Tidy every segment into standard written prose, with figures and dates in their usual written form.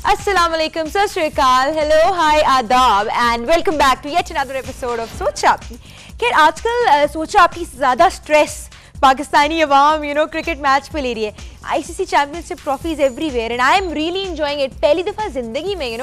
Assalamu alaikum, sat shri akal, hello, hi, आदाब and welcome back to yet another episode of सोचा आपकी। खैर आजकल सोचा आपकी ज़्यादा स्ट्रेस पाकिस्तानी अवाम क्रिकेट मैच पे ले रही है। ICC championship trophies everywhere and I am really enjoying it. पहली दफ़ा ज़िंदगी में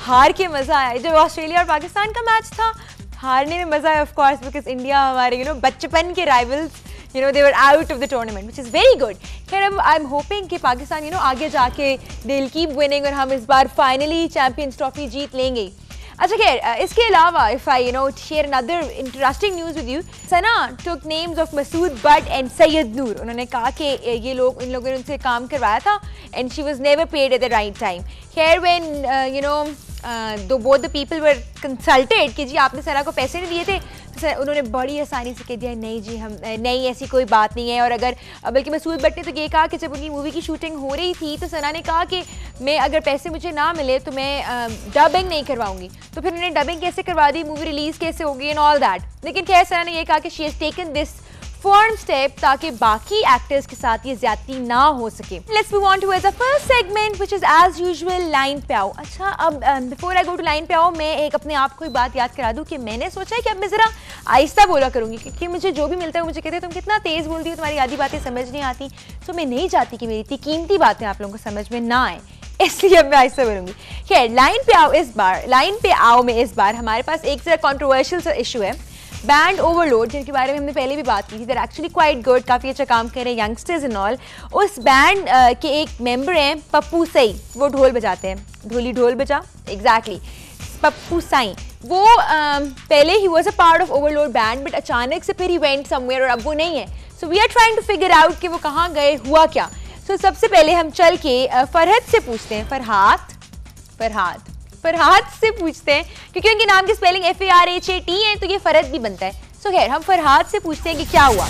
हार के मज़ा आया जब ऑस्ट्रेलिया और पाकिस्तान का मैच था। हारने में मज़ा है ऑफ कोर्स बिकॉज इंडिया हमारे बचपन के rivals they were out of the tournament, which is very good. खैर I'm hoping कि पाकिस्तान आगे जाके they'll keep winning और हम इस बार finally चैंपियंस ट्रॉफी जीत लेंगे। अच्छा खैर इसके अलावा if I share another interesting news with you, Sana took names of Masood Butt and Syed Noor। उन्होंने कहा कि ये लोग इन लोगों ने उनसे काम करवाया था and she was never paid at the right time। खैर when both the people were consulted कि जी आपने सना को पैसे नहीं दिए थे, तो उन्होंने बड़ी आसानी से कह दिया नहीं जी हम नहीं, ऐसी कोई बात नहीं है। और अगर बल्कि मसूद भट्ट ने तो ये कहा कि जब उनकी मूवी की शूटिंग हो रही थी तो सना ने कहा कि मैं अगर पैसे मुझे ना मिले तो मैं डबिंग नहीं करवाऊंगी। तो फिर उन्होंने डबिंग कैसे करवा दी, मूवी रिलीज़ कैसे होगी एंड ऑल दैट। लेकिन खैर सना ने यह कहा कि she has taken this form step ताकि बाकी एक्टर्स के साथ ये ज्यादती ना हो सके। Let's move on to as a first segment which is as usual line पे आओ। अच्छा अब before I go to line पे आओ मैं एक अपने आप को एक बात याद करा दूं कि मैंने सोचा है कि अब मैं ज़रा आहिस्ता बोला करूंगी क्योंकि मुझे जो भी मिलता है वो मुझे कहते हैं तुम कितना तेज़ बोलती हो, तुम्हारी आधी बातें समझ नहीं आती। तो मैं नहीं चाहती कि मेरी इतनी कीमती बातें आप लोगों को समझ में ना आए, इसलिए अब मैं आहिस्ता बोलूँगी। खैर लाइन पे आओ में इस बार हमारे पास एक ज़रा कॉन्ट्रोवर्शियल सा इशू है, बैंड ओवरलोड, जिनके बारे में हमने पहले भी बात की थी। देयर एक्चुअली क्वाइट गुड, काफ़ी अच्छा काम कर रहे हैं, यंगस्टर्स एंड ऑल। उस बैंड के एक मेंबर हैं पप्पू सई, वो ढोल बजाते हैं, ढोल बजा एग्जैक्टली पप्पू साई। वो पहले he was a part of Overload band but अचानक से फिर ही वेंट समवेयर और अब वो नहीं है। So we are trying to figure out कि वो कहाँ गए, हुआ क्या। सो सबसे पहले हम चल के फरहद से पूछते हैं, फरहाद से पूछते हैं क्योंकि उनके नाम की स्पेलिंग FARHAT है तो ये फरहद भी बनता है। सो खैर हम फरहाद से पूछते हैं कि क्या हुआ।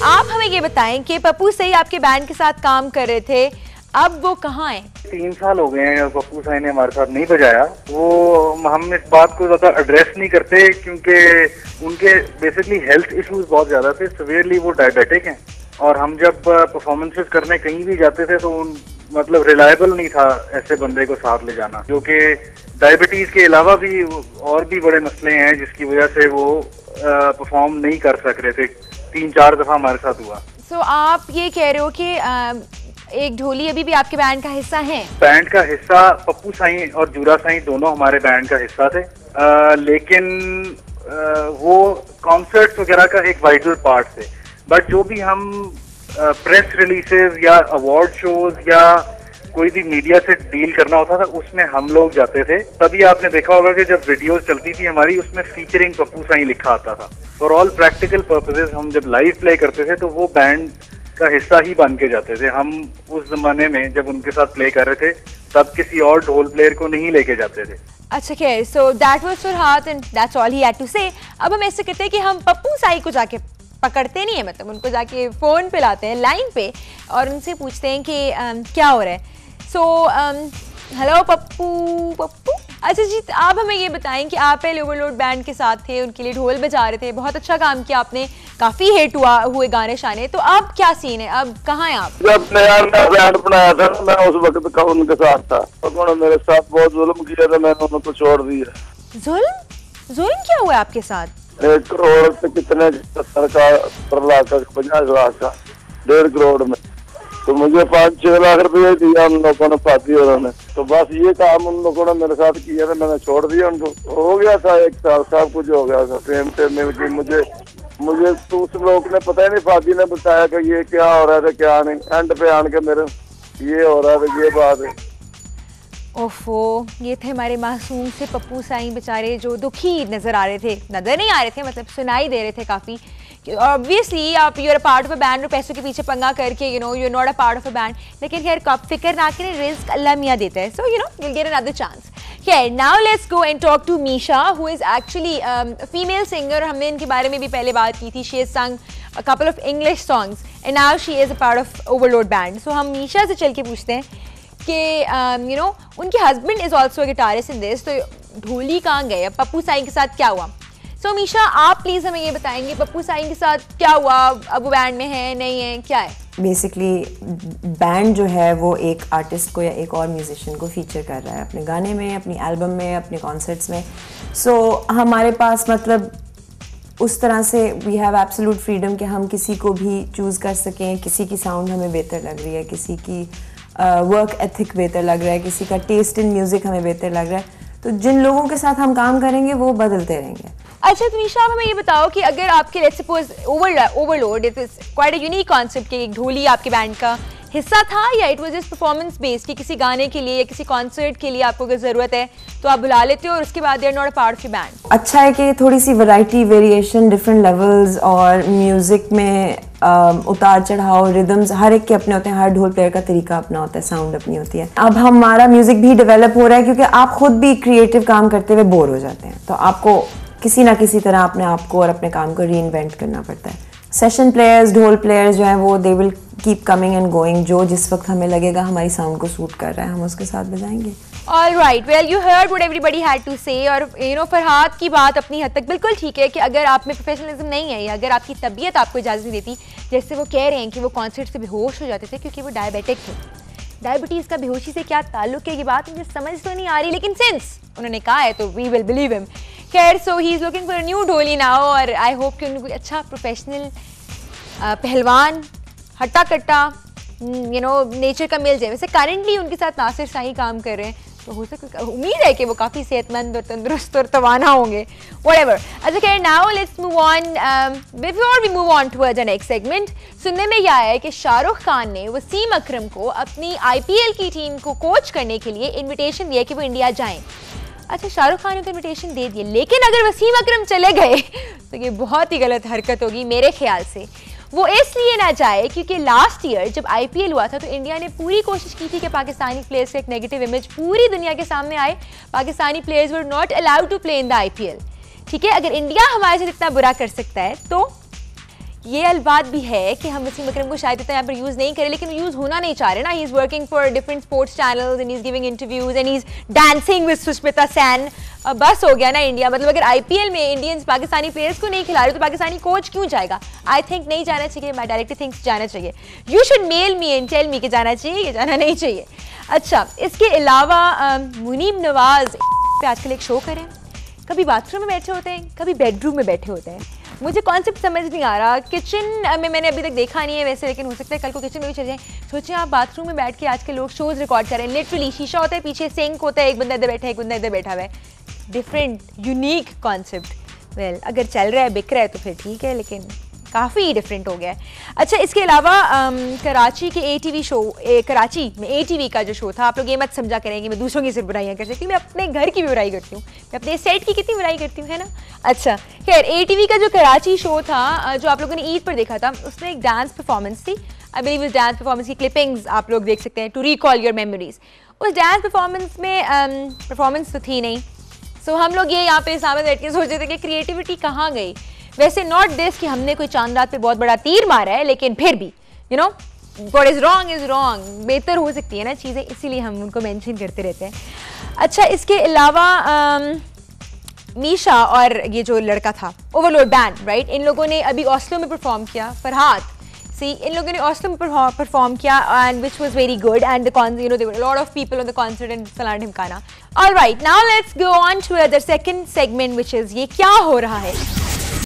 आप हमें ये बताएं कि पप्पू सई आपके बैंड के साथ काम कर रहे थे, अब वो कहाँ हैं? 3 साल हो गए हैं पप्पू साई ने हमारे साथ नहीं बजाया। वो हम इस बात को ज्यादा एड्रेस नहीं करते क्योंकि उनके बेसिकली हेल्थ इश्यूज बहुत ज्यादा थे, सिवियरली वो डायबिटिक हैं और हम जब परफॉर्मेंसेस करने कहीं भी जाते थे तो मतलब रिलायबल नहीं था ऐसे बंदे को साथ ले जाना, क्योंकि डायबिटीज के अलावा भी और भी बड़े मसले हैं जिसकी वजह से वो परफॉर्म नहीं कर सक रहे थे। 3-4 दफा हमारे साथ हुआ। सो आप ये कह रहे हो कि एक ढोली अभी भी आपके बैंड का हिस्सा है? बैंड का हिस्सा पप्पू साई और जूरा साई दोनों हमारे बैंड का हिस्सा थे, लेकिन वो कॉन्सर्ट्स वगैरह का एक वाइटल पार्ट थे। बट जो भी हम प्रेस रिलीजेस या अवार्ड शोज या कोई भी मीडिया से डील करना होता था उसमें हम लोग जाते थे। तभी आपने देखा होगा कि जब वीडियोस चलती थी हमारी उसमें फीचरिंग पप्पू साई लिखा आता था। फॉर ऑल प्रैक्टिकल पर्पसेस हम जब लाइव प्ले करते थे तो वो बैंड का हिस्सा ही बन के जाते थे। हम उस जमाने में जब उनके साथ प्ले कर रहे थे तब किसी और ढोल प्लेयर को नहीं लेके जाते थे। अच्छा खैर, so that was Farhad and that's all he had to say. अब हम ऐसे कहते हैं कि हम पप्पू साई को जाके पकड़ते नहीं है, मतलब उनको जाके फ़ोन पे लाते हैं लाइन पे और उनसे पूछते हैं कि क्या हो रहा है। So hello Pappu. अच्छा जी आप हमें ये बताएं कि आप पहले ओवरलोड बैंड के साथ थे, उनके लिए ढोल बजा रहे थे, बहुत अच्छा काम किया आपने, काफ़ी हिट हुए गाने शाने। तो अब क्या सीन है, अब कहाँ हैं आप? जब नया बैंड बनाया था मैं उस वक्त का उनके साथ था, उन्होंने मेरे साथ बहुत जुल्म किया था, मैंने उनको छोड़ दिया। जुल्म क्या हुआ आपके साथ? 1 करोड़ से कितने 70 लाख का 50 लाख का 1.5 करोड़ में, तो मुझे 5-6 लाख रुपये दिया उन लोगों ने पाती उन्होंने। तो बस ये काम उन लोगों ने मेरे साथ किया था, मैंने छोड़ दिया उनको। हो गया था 1 साल, सब कुछ हो गया था प्रेम से मिलकर। मुझे तो उस लोग ने पता ही नहीं, फादी ने बताया कि ये क्या हो रहा था क्या नहीं। एंड पे आन के मेरे ये हो रहा था, ये बात है। ओफो, ये थे हमारे मासूम से पप्पू साई बेचारे जो दुखी नज़र आ रहे थे, नज़र नहीं आ रहे थे मतलब सुनाई दे रहे थे काफ़ी। ऑब्वियसली आप you are a part of a band और पैसों के पीछे पंगा करके you are not a part of a band, लेकिन खैर फिक्र ना करें, रिस्क अल्लाह मियाँ देता है। So you'll get another chance। खैर now let's go and talk to Meesha who is actually female singer. हमने इनके बारे में भी पहले बात की थी। She has sung a couple of English songs and now she is a part of Overload band. So हम मीशा से चल के पूछते हैं कि उनके husband is also guitarist in this, तो ढोली कहाँ गए, पप्पू साई के साथ क्या हुआ। सो मीशा, आप प्लीज हमें ये बताएंगे पप्पू साईं के साथ क्या हुआ, अब वो बैंड में है नहीं है, क्या है? बेसिकली बैंड जो है वो एक आर्टिस्ट को या एक और म्यूजिशियन को फीचर कर रहा है अपने गाने में, अपनी एल्बम में, अपने कॉन्सर्ट्स में। सो हमारे पास मतलब उस तरह से वी हैव एब्सोल्यूट फ्रीडम कि हम किसी को भी चूज़ कर सकें। किसी की साउंड हमें बेहतर लग रही है, किसी की वर्क एथिक बेहतर लग रहा है, किसी का टेस्ट इन म्यूज़िक हमें बेहतर लग रहा है, तो जिन लोगों के साथ हम काम करेंगे वो बदलते रहेंगे। अच्छा तो मीशा, आप हमें ये बताओ कि अगर आपके let's suppose overload, it is quite a unique concept कि एक ढोली आपके बैंड का हिस्सा था, या it was just performance based कि किसी गाने के लिए या किसी कॉन्सर्ट के लिए आपको अगर ज़रूरत है तो आप बुला लेते हो और उसके बाद they are not a part of your band? अच्छा है कि थोड़ी सी वैरायटी, वेरिएशन, डिफरेंट लेवल्स और म्यूज़िक में उतार चढ़ाव, रिदम्स हर एक के अपने होते हैं। हर ढोल प्लेयर का तरीका अपना होता है, साउंड अपनी होती है। अब हमारा म्यूज़िक भी डेवलप हो रहा है क्योंकि आप खुद भी क्रिएटिव काम करते हुए बोर हो जाते हैं, तो आपको किसी ना किसी तरह अपने आप को और अपने काम को रीइन्वेंट करना पड़ता है। सेशन प्लेयर्स, ढोल प्लेयर्स जो हैं वो they will keep coming and going. जो जिस वक्त हमें लगेगा हमारी साउंड को सूट कर रहा है हम उसके साथ बजाएंगे। All right, well you heard what everybody had to say। और फरहाद की बात अपनी हद तक बिल्कुल ठीक है कि अगर आप में प्रोफेशनलिज्म नहीं है या अगर आपकी तबीयत आपको इजाज़त नहीं देती, जैसे वो कह रहे हैं कि वो कॉन्सर्ट से बेहोश हो जाते थे क्योंकि वो डायबिटिक थे। डायबिटीज़ का बेहोशी से क्या ताल्लुक है, ये बात मुझे समझ तो नहीं आ रही, लेकिन सिंस उन्होंने कहा है तो वी विल बिलीव हिम। खैर, so he is looking for a new ढोली नाउ, और आई होप कि उनको कोई अच्छा प्रोफेशनल पहलवान हट्टा कट्टा नेचर का मिल जाए। वैसे करेंटली उनके साथ नासिर शाही काम कर रहे हैं, तो हो सकता, उम्मीद है कि वो काफ़ी सेहतमंद और तंदुरुस्त और तवाना होंगे। व्हाटएवर। अच्छा खैर, now let's move on. Before we move on towards the next segment, सुनने में यह आया है कि शाहरुख खान ने वसीम अकरम को अपनी IPL की टीम को कोच करने के लिए इन्विटेशन दिया कि वो इंडिया जाएं। अच्छा, शाहरुख खान ने तो इन्विटेशन दे दिए, लेकिन अगर वसीम अकरम चले गए तो ये बहुत ही गलत हरकत होगी मेरे ख्याल से। वो इसलिए ना जाए क्योंकि लास्ट ईयर जब IPL हुआ था तो इंडिया ने पूरी कोशिश की थी कि पाकिस्तानी प्लेयर्स से एक नेगेटिव इमेज पूरी दुनिया के सामने आए। Pakistani players were not allowed to play in the IPL। ठीक है, अगर इंडिया हमारे साथ इतना बुरा कर सकता है तो ये अलबात भी है कि हम वसीम अकरम को शायद इतना यहाँ पर यूज़ नहीं करें, लेकिन यूज़ होना नहीं चाह रहे ना। He is working for different sports channels and he is giving interviews and he is dancing with Sushmita Sen. बस हो गया ना इंडिया, मतलब अगर IPL में इंडियंस पाकिस्तानी प्लेयर्स को नहीं खिला रहे तो पाकिस्तानी कोच क्यों जाएगा? आई थिंक नहीं जाना चाहिए। माई डायरेक्टली थिंक्स जाना चाहिए। You should mail me and tell me कि जाना चाहिए कि जाना नहीं चाहिए। अच्छा, इसके अलावा मुनीब नवाज पे आजकल एक शो करें, कभी बाथरूम में बैठे होते हैं, कभी बेडरूम में बैठे होते हैं। मुझे कॉन्सेप्ट समझ नहीं आ रहा। किचन में मैंने अभी तक देखा नहीं है वैसे, लेकिन हो सकता है कल को किचन में भी चल जाए। सोचिए आप बाथरूम में बैठ के आज के लोग शोज़ रिकॉर्ड कर रहे हैं। लिटरली शीशा होता है, पीछे सिंक होता है, एक बंदा इधर बैठा है, एक बंदा इधर बैठा हुआ है। Different unique concept. वेल, अगर चल रहा है, बिक रहा है तो फिर ठीक है, लेकिन काफ़ी डिफरेंट हो गया है। अच्छा, इसके अलावा कराची के ATV शो, कराची में ATV का जो शो था, आप लोग ये मत समझा करेंगे मैं दूसरों की सिर्फ बुराइयाँ कर सकती हूँ, मैं अपने घर की भी बुराई करती हूँ, मैं अपने सेट की कितनी बुराई करती हूँ, है ना। अच्छा खैर, ATV का जो कराची शो था जो आप लोगों ने ईद पर देखा था, उसमें एक डांस परफॉर्मेंस थी। आई बिलीव इस डांस परफॉर्मेंस की क्लिपिंग्स आप लोग देख सकते हैं टू रिकॉल योर मेमोरीज। उस डांस परफॉर्मेंस में परफॉर्मेंस तो थी नहीं, सो हम लोग ये यहाँ पे सामने बैठ के सोच रहे थे कि क्रिएटिविटी कहाँ गई। वैसे नॉट दिस कि हमने कोई चांद रात पे बहुत बड़ा तीर मारा है, लेकिन फिर भी व्हाट इज़ रॉन्ग, बेहतर हो सकती है ना चीज़ें, इसीलिए हम उनको मेंशन करते रहते हैं। अच्छा, इसके अलावा मीशा और ये जो लड़का था ओवरलोड बैंड, राइट, इन लोगों ने अभी ऑस्लो में परफॉर्म किया। फरहाद इन लोगों ने ऑस्लो में परफॉर्म किया and which was very good and there were lot of people on the concert and फलाना ढिमकाना। Alright, now let's go on to the second segment, which is ये क्या हो रहा है।